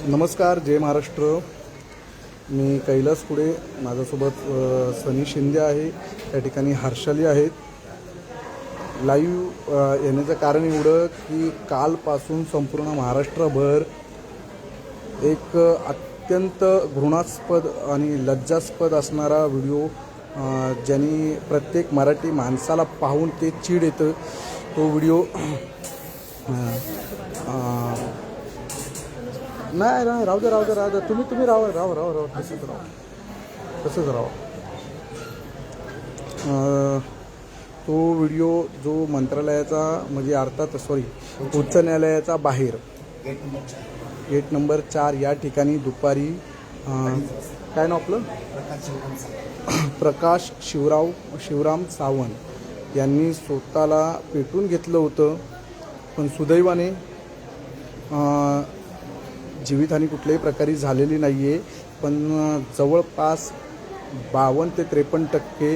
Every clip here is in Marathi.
नमस्कार, जय महाराष्ट्र. मी कैलास पुढे, माझ्यासोबत सनी शिंदे आहे. त्या ठिकाणी हर्षाली आहेत. लाईव्ह येण्याचं कारण एवढं की कालपासून संपूर्ण महाराष्ट्रभर एक अत्यंत घृणास्पद आणि लज्जास्पद असणारा व्हिडिओ ज्यांनी प्रत्येक मराठी माणसाला पाहून ते चीड येतं, तो व्हिडिओ नाही राहू दे तुम्ही राहा तसंच राहा. तो व्हिडिओ जो मंत्रालयाचा म्हणजे अर्थात उच्च न्यायालयाचा बाहेर गेट नंबर 4 या ठिकाणी दुपारी काय नाव आपलं प्रकाश शिवराम सावंत यांनी स्वतःला पेटून घेतलं होतं. पण सुदैवाने जीवितहानी कुठल्याही प्रकारे झालेली नाही आहे. पण जवळपास 52 ते 53%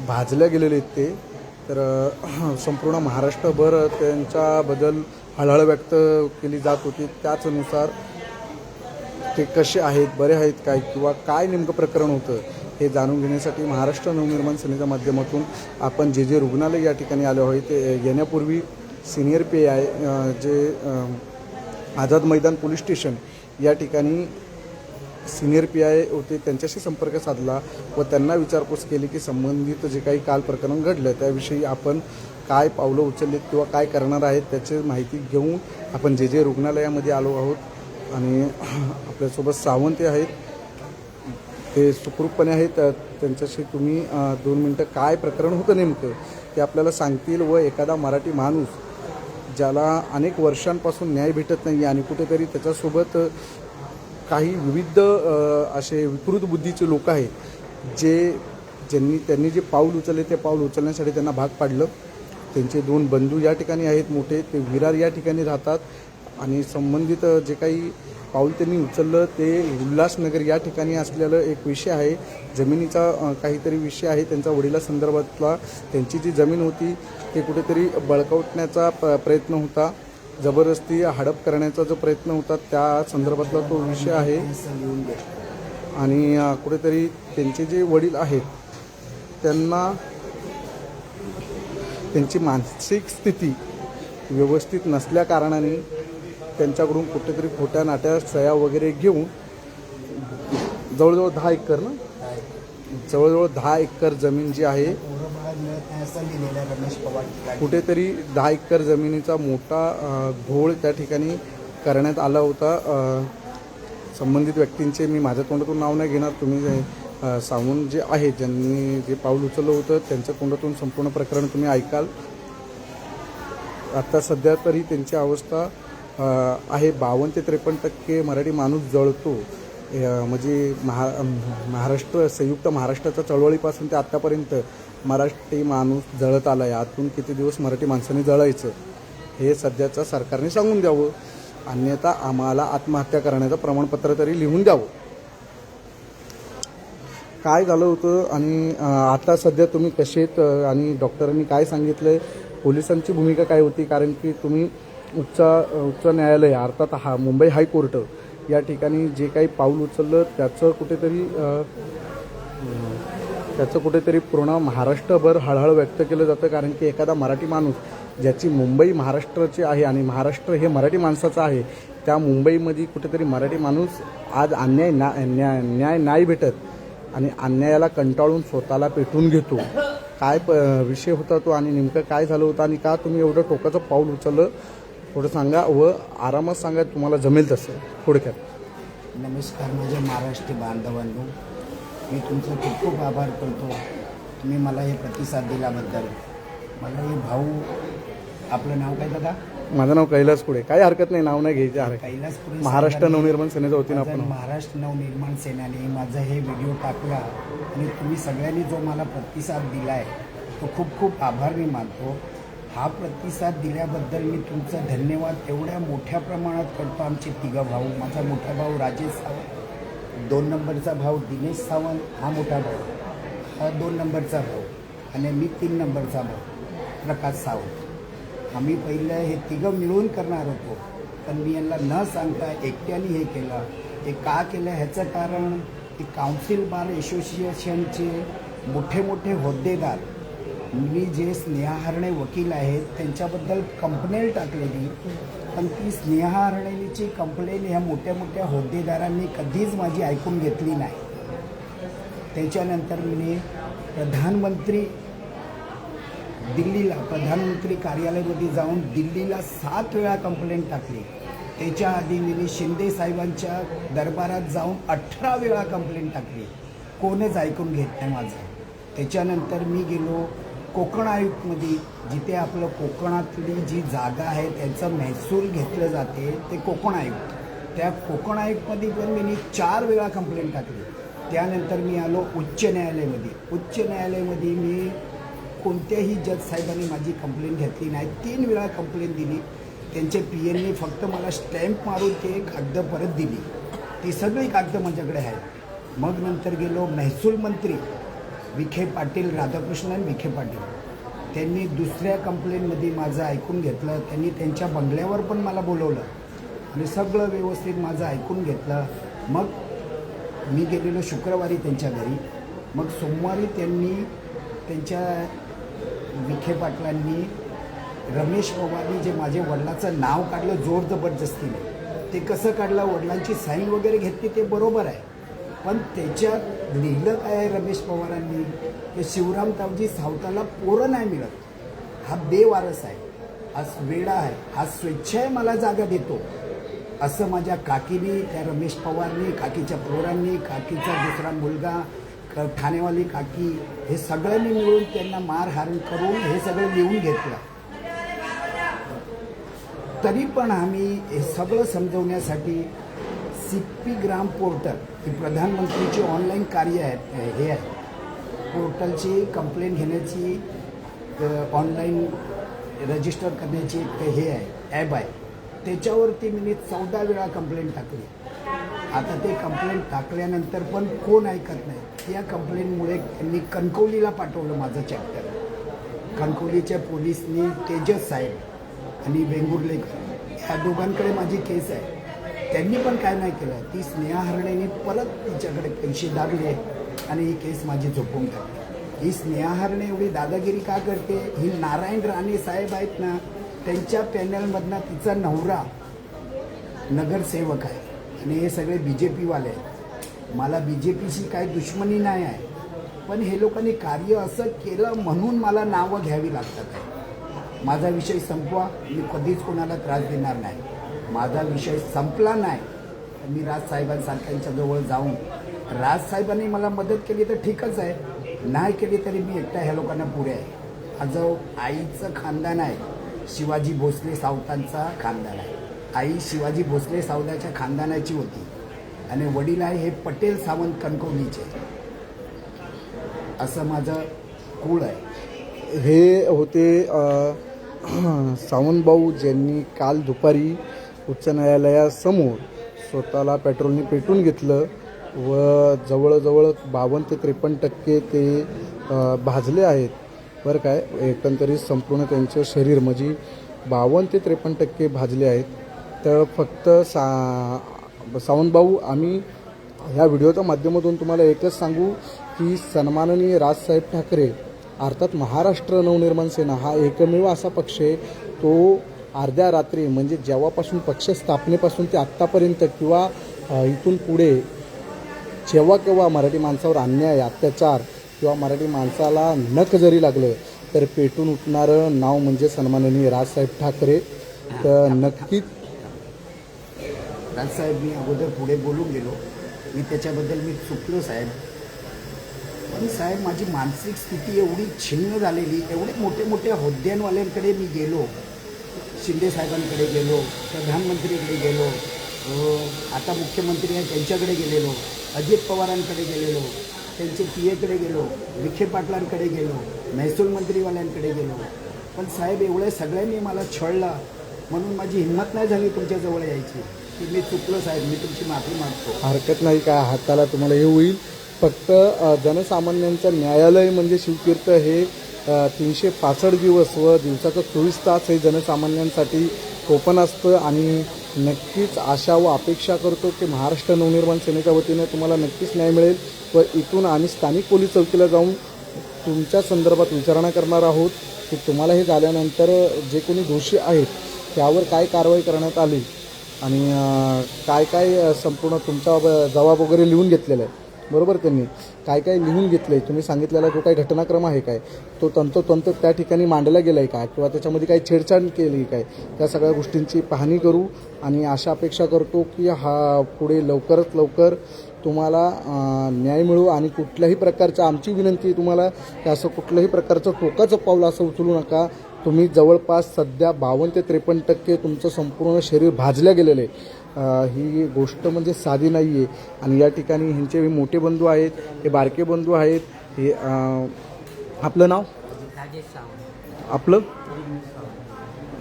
भाजल्या गेलेले आहेत ते. तर संपूर्ण महाराष्ट्रभर त्यांच्याबद्दल हळहळ व्यक्त केली जात होती. त्याचनुसार ते कसे आहेत, बरे आहेत काय, किंवा काय नेमकं प्रकरण होतं हे जाणून घेण्यासाठी महाराष्ट्र नवनिर्माण सेनेच्या माध्यमातून आपण जे रुग्णालय या ठिकाणी आलो आहे ते येण्यापूर्वी सिनियर PI जे आझाद मैदान पोलीस स्टेशन या ठिकाणी सिनियर PI होते, त्यांच्याशी संपर्क साधला व त्यांना विचारपूस केली की संबंधित जे काही काल प्रकरण घडलं त्याविषयी आपण काय पावलं उचललीत किंवा काय करणार आहेत त्याची माहिती घेऊन आपण जे रुग्णालयामध्ये आलो आहोत. आणि आपल्यासोबत सावंत आहेत, ते सुखरूपपणे आहेत. त्यांच्याशी तुम्ही 2 मिनटं काय प्रकरण होतं नेमकं ते आपल्याला सांगतील. व एखादा मराठी माणूस ज्याला अनेक वर्षांपासून न्याय भेटत नाही आणि कुठेतरी त्याच्यासोबत काही विविध असे विकृत बुद्धीचे लोक आहेत त्यांनी जे पाऊल उचलले ते पाऊल उचलण्यासाठी त्यांना भाग पाडलं. त्यांचे 2 बंधू या ठिकाणी आहेत मोठे, ते विरार या ठिकाणी राहतात. आणि संबंधित जे काही पाऊल त्यांनी उचललं ते उल्हासनगर या ठिकाणी असलेलं एक विषय आहे, जमिनीचा काहीतरी विषय आहे. त्यांच्या वडिलांसंदर्भातला त्यांची जी जमीन होती ते कुठेतरी बळकावण्याचा प्रयत्न होता, जबरदस्ती हडप करण्याचा जो प्रयत्न होता त्या संदर्भातला तो विषय आहे. आणि कुठेतरी त्यांचे जे वडील आहेत त्यांना त्यांची मानसिक स्थिती व्यवस्थित नसल्याकारणाने त्यांच्याकडून कुठेतरी खोट्या नाट्या सह्या वगैरे घेऊन जवळजवळ 10 एकर जवळजवळ 10 एकर जमीन जी आहे, कुठेतरी 10 एकर जमिनीचा मोठा घोळ त्या ठिकाणी करण्यात आला होता. संबंधित व्यक्तींचे मी माझ्या तोंडातून नाव नाही घेणार, तुम्ही सावंत जे आहे ज्यांनी जे पाऊल उचललं होतं त्यांच्या तोंडातून संपूर्ण प्रकरण तुम्ही ऐकाल. आता सध्या तरी त्यांची अवस्था आहे 52 ते 53% मराठी माणूस जळतो. म्हणजे महाराष्ट्र संयुक्त महाराष्ट्राच्या चळवळीपासून ते आत्तापर्यंत मराठी माणूस जळत आला आहे. आतून किती दिवस मराठी माणसाने जळायचं हे सध्याच्या सरकारने सांगून द्यावं, अन्यथा आम्हाला आत्महत्या करण्याचं प्रमाणपत्र तरी लिहून द्यावं. काय झालं होतं आणि आता सध्या तुम्ही कसेत आणि डॉक्टरांनी काय सांगितलं, पोलिसांची भूमिका काय होती, कारण की तुम्ही उच्च न्यायालय अर्थात मुंबई हायकोर्ट या ठिकाणी जे काही पाऊल उचललं त्याचं कुठेतरी पूर्ण महाराष्ट्रभर हळहळ व्यक्त केलं जातं. कारण की एखादा मराठी माणूस ज्याची मुंबई महाराष्ट्राची आहे आणि महाराष्ट्र हे मराठी माणसाचं आहे, त्या मुंबईमध्ये कुठेतरी मराठी माणूस आज न्याय नाही भेटत आणि अन्यायाला कंटाळून स्वतःला पेटून घेतो. काय विषय होता तो आणि नेमकं काय झालं होतं आणि का तुम्ही एवढं टोकाचं पाऊल उचललं थोडं सांगा व आरामात सांगा, तुम्हाला जमेल तसं थोडक्यात. नमस्कार माझ्या महाराष्ट्री बांधवांनो, मी तुमचं खूप खूप आभार करतो. तुम्ही मला हे प्रतिसाद दिल्याबद्दल. मला हे भाऊ, आपलं नाव काय दादा? माझं नाव कैलास पुढे, काही हरकत नाही, नाव नाही घ्यायचे. कैलास पुढे महाराष्ट्र नवनिर्माण सेनेच्या वतीनं आपण महाराष्ट्र नवनिर्माण सेनेने माझा हे व्हिडिओ टाकला आणि तुम्ही सगळ्यांनी जो मला प्रतिसाद दिला आहे तो खूप खूप आभार मी मानतो. हा प्रतिसाद दिल्याबद्दल मी तुमचं धन्यवाद एवढ्या मोठ्या प्रमाणात करतो. आमचे 3 भाऊ, माझा मोठा भाऊ राजेश सावंत, 2 नंबरचा भाऊ दिनेश सावंत, हा मोठा भाऊ, हा 2 नंबरचा भाऊ आणि मी 3 नंबरचा भाऊ प्रकाश सावंत. आम्ही पहिलं हे 3 मिळून करणार होतो, पण मी यांना न सांगता एकट्याने हे केलं. हे का केलं ह्याचं कारण की काउन्सिल बार असोसिएशनचे मोठे मोठे होद्देदार, मी जे स्नेहा हरणे वकील आहेत त्यांच्याबद्दल कंप्लेंट टाकलेली, पण ती स्नेहा हरणेची कंप्लेंट ह्या मोठ्या मोठ्या होद्देदारांनी कधीच माझी ऐकून घेतली नाही. त्याच्यानंतर मी प्रधानमंत्री कार्यालयामध्ये जाऊन दिल्लीला 7 वेळा कंप्लेंट टाकली. त्याच्या आधी मी शिंदे साहेबांच्या दरबारात जाऊन 18 वेळा कंप्लेंट टाकली. कोणच ऐकून घेत नाही माझं. त्याच्यानंतर मी गेलो कोकण आयुक्तमध्ये, जिथे आपलं कोकणातली जी जागा आहे त्यांचं महसूल घेतलं जाते ते कोकण आयुक्त. त्या कोकण आयुक्तमध्ये पण मी 4 वेळा कंप्लेंट टाकली. त्यानंतर मी आलो उच्च न्यायालयामध्ये. उच्च न्यायालयामध्ये मी कोणत्याही जज साहेबांनी माझी कंप्लेंट घेतली नाही. 3 वेळा कंप्लेंट दिली. त्यांचे पीएनने फक्त मला स्टॅम्प मारून ते कागद परत दिली. ती सगळी कागद माझ्याकडे आहेत. मग नंतर गेलो महसूल मंत्री विखे पाटील, राधाकृष्णन विखे पाटील. त्यांनी दुसऱ्या कंप्लेंटमध्ये माझं ऐकून घेतलं. त्यांनी त्यांच्या बंगल्यावर पण मला बोलवलं आणि सगळं व्यवस्थित माझं ऐकून घेतलं. मग मी गेलेलो शुक्रवारी त्यांच्या घरी. मग सोमवारी त्यांनी त्यांच्या विखे पाटलांनी रमेश पवारनी जे माझ्या वडिलाचं नाव काढलं जोर जबरदस्तीने. ते कसं काढलं, वडिलांची साईन वगैरे घेतली ते बरोबर आहे, पण त्याच्यात लिहिलं काय आहे रमेश पवारांनी, की शिवराम तावजी सावताला पोरं नाही मिळत, हा बेवारस आहे, हा वेडा आहे, हा स्वेच्छेने मला जागा देतो, असं माझ्या काकीनी, त्या रमेश पवारनी, काकीच्या पोरांनी, काकीचा दुसरा मुलगा, ठाणेवाली काकी, हे सगळ्यांनी मिळून त्यांना मारहाण करून हे सगळं लिहून घेतलं. तरी पण आम्ही हे सगळं समजवण्यासाठी CP ग्राम पोर्टल ही प्रधानमंत्रीची ऑनलाईन कार्य आहे, हे आहे पोर्टलची कंप्लेंट घेण्याची, ऑनलाईन रजिस्टर करण्याची हे आहे, ॲप आहे. त्याच्यावरती मी 14 वेळा कंप्लेंट टाकली. आता ते कंप्लेंट टाकल्यानंतर पण कोण ऐकत नाही. या कंप्लेंटमुळे त्यांनी कणकवलीला पाठवलं माझं चॅप्टर. कणकवलीच्या पोलिसनी तेजस साहेब आणि वेंगुर्लेकर ह्या दोघांकडे माझी केस आहे. त्यांनी पण काय नाही केलं. ती स्नेहा हरणेने परत तिच्याकडे पैसे दाबले आणि ही केस माझी झोपून टाकली. ही स्नेहा हरणे एवढी दादागिरी का करते, ही नारायण राणे साहेब आहेत ना, त्यांच्या पॅनलमधनं तिचा नवरा नगरसेवक आहे आणि हे सगळे BJP वाले आहेत. मला BJPशी काही दुश्मनी नाही आहे, पण हे लोकांनी कार्य असं केलं म्हणून मला नावं घ्यावी लागतात आहे. माझा विषय संपवा, मी कधीच कोणाला त्रास देणार नाही. माझा विषय संपला नाही तर मी राजसाहेबांसारख्यांच्या जवळ जाऊन, राजसाहेबांनी मला मदत केली तर ठीकच आहे, नाही केली तरी मी एकटा ह्या लोकांना पुढे आहे. माझं आईचं खानदान आहे, शिवाजी भोसले सावतांचा खानदान आहे. आई शिवाजी भोसले सावताच्या खानदानाची होती आणि वडील आहे हे पटेल सावंत कणकवलीचे, असं माझं कुळ आहे. हे होते सावंतभाऊ, ज्यांनी काल दुपारी उच्च न्यायालयासमोर स्वतःला पेट्रोलने पेटून घेतलं व जवळजवळ 52 ते 53% ते भाजले आहेत बरं काय. एकंदरीत संपूर्ण त्यांचं शरीर म्हणजे 52 ते 53% भाजले आहेत. तर फक्त सावंतभाऊ, आम्ही ह्या व्हिडिओच्या माध्यमातून तुम्हाला एकच सांगू की सन्माननीय राजसाहेब ठाकरे अर्थात महाराष्ट्र नवनिर्माण सेना हा एकमेव असा पक्ष आहे, तो अर्ध्या रात्री म्हणजे जेव्हापासून पक्ष स्थापनेपासून ते आत्तापर्यंत किंवा इथून पुढे जेव्हा केव्हा मराठी माणसावर अन्याय, अत्याचार किंवा मराठी माणसाला नख जरी लागलं तर पेटून उठणारं नाव म्हणजे सन्माननीय राजसाहेब ठाकरे. तर नक्कीच राजसाहेब, मी अगोदर पुढे बोलून गेलो, मी त्याच्याबद्दल मी चुकलो साहेब. पण साहेब, माझी मानसिक स्थिती एवढी छिन्न झालेली, एवढे मोठे मोठ्या होद्द्यांवाल्यांकडे मी गेलो, शिंदे साहेबांकडे गेलो, प्रधानमंत्रीकडे गेलो, आता मुख्यमंत्री आहे त्यांच्याकडे गेलेलो, अजित पवारांकडे गेलेलो, त्यांचे PAकडे गेलो, विखे पाटलांकडे गेलो, महसूल मंत्रीवाल्यांकडे गेलो, पण साहेब एवढ्या सगळ्यांनी मला छळला म्हणून माझी हिंमत नाही झाली तुमच्याजवळ यायची. की मी चुकलो साहेब, मी तुमची माफी मागतो. हरकत नाही, काय हाताला तुम्हाला हे होईल. फक्त जनसामान्यांचं न्यायालय म्हणजे शिवतीर्थ हे 365 दिवस व दिवसाचं 24 तास हे जनसामान्यांसाठी ओपन असतं आणि नक्कीच आशा व अपेक्षा करतो की महाराष्ट्र नवनिर्माण सेनेच्या वतीने तुम्हाला नक्कीच न्याय मिळेल व इथून आम्ही स्थानिक पोलीस चौकीला जाऊन तुमच्या संदर्भात विचारणा करणार आहोत की तुम्हाला हे झाल्यानंतर जे कोणी दोषी आहेत त्यावर काय कारवाई करण्यात आली आणि काय काय संपूर्ण तुमचा जबाब वगैरे लिहून घेतलेला आहे. बरोबर, त्यांनी काय काय लिहून घेतलं आहे, तुम्ही सांगितलेला जो काही घटनाक्रम आहे काय तो तंतोतंत त्या ठिकाणी मांडला गेला आहे का किंवा त्याच्यामध्ये काही छेडछाड केली काय, त्या सगळ्या गोष्टींची पाहणी करू आणि अशा अपेक्षा करतो की हा पुढे लवकरात लवकर तुम्हाला न्याय मिळू आणि कुठल्याही प्रकारचं आमची विनंती आहे तुम्हाला की असं कुठल्याही प्रकारचं टोकाचं पाऊल असं उचलू नका. तुम्ही जवळपास सध्या 52 ते 53% तुमचं संपूर्ण शरीर भाजलं गेलेलं आहे. ही गोष्ट म्हणजे साधी नाही आहे आणि या ठिकाणी ह्यांचे मोठे बंधू आहेत, हे बारके बंधू आहेत. हे आपलं नाव आपलं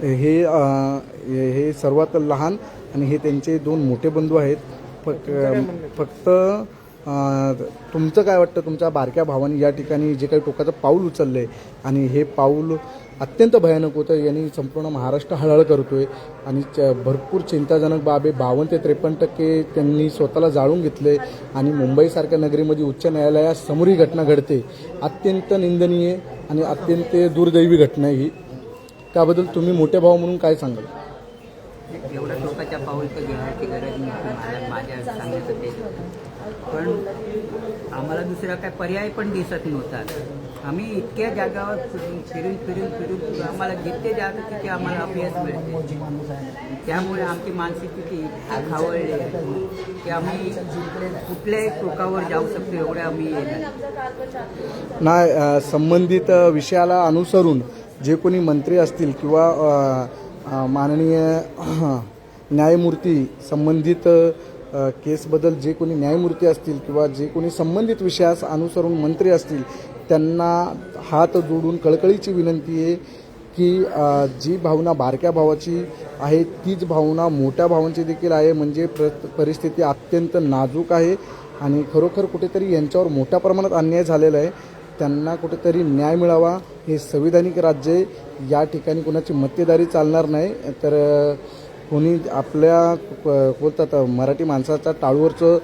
हे सर्वात लहान आणि हे त्यांचे 2 मोठे बंधू आहेत. फक्त तुमचं काय वाटतं, तुमच्या बारक्या भावाने या ठिकाणी जे काही टोकाचं पाऊल उचललं आहे आणि हे पाऊल अत्यंत भयानक होतं, यांनी संपूर्ण महाराष्ट्र हळहळ करतो आहे आणि भरपूर चिंताजनक बाब आहे. 52 ते 53% त्यांनी स्वतःला जाळून घेतले आणि मुंबईसारख्या नगरीमध्ये उच्च न्यायालयासमोर ही घटना घडते. अत्यंत निंदनीय आणि अत्यंत दुर्दैवी घटना ही. त्याबद्दल तुम्ही मोठे भाऊ म्हणून काय सांगाल? एवढा टोकाच्या पाऊल तर घेण्याची गरज नव्हती माझ्या सांगण्याचं ते, पण आम्हाला दुसरा काय पर्याय पण दिसत नव्हता. आम्ही इतक्या जागावर फिरून आम्हाला जिथे जात तिथे आम्हाला अभ्यास मिळते. त्यामुळे आमची मानसिक स्थिती खावळली आहे की आम्ही कुठल्याही टोकावर जाऊ शकतो एवढे आम्ही नाही. संबंधित विषयाला अनुसरून जे कोणी मंत्री असतील किंवा माननीय न्यायमूर्ती संबंधित केसबद्दल जे कोणी न्यायमूर्ती असतील किंवा जे कोणी संबंधित विषयास अनुसरून मंत्री असतील त्यांना हात जोडून कळकळीची विनंती आहे की जी भावना बारक्या भावाची आहे तीच भावना मोठ्या भावांची देखील आहे. म्हणजे परिस्थिती अत्यंत नाजूक आहे आणि खरोखर कुठेतरी यांच्यावर मोठ्या प्रमाणात अन्याय झालेला आहे. त्यांना कुठेतरी न्याय मिळावा. हे संविधानिक राज्य आहे, या ठिकाणी कोणाची मक्तेदारी चालणार नाही. तर कोणी आपल्या बोलतात मराठी माणसाच्या टाळूवरचं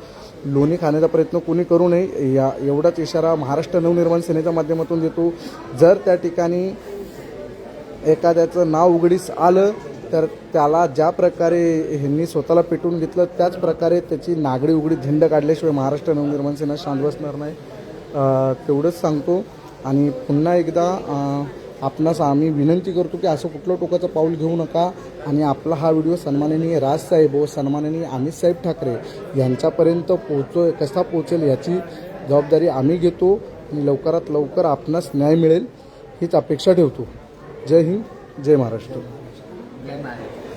लोणी खाण्याचा प्रयत्न कोणी करू नये, या एवढाच इशारा महाराष्ट्र नवनिर्माण सेनेच्या माध्यमातून देतो. जर त्या ठिकाणी एखाद्याचं नाव उघडीस आलं तर त्याला ज्या प्रकारे ह्यांनी स्वतःला पेटवून घेतलं त्याच प्रकारे त्याची नागडी उघडी झेंडा काढल्याशिवाय महाराष्ट्र नवनिर्माण सेना शांत बसणार नाही. तेवढंच सांगतो आणि पुन्हा एकदा आपणास आम्ही विनंती करतो की असं कुठलं टोकाचं पाऊल घेऊ नका आणि आपला हा व्हिडिओ सन्माननीय राजसाहेब व सन्माननीय अमित साहेब ठाकरे यांच्यापर्यंत कसा पोहोचेल याची जबाबदारी आम्ही घेतो आणि लवकरात लवकर आपणास न्याय मिळेल हीच अपेक्षा ठेवतो. जय हिंद, जय महाराष्ट्र. जय महाराष्ट्र.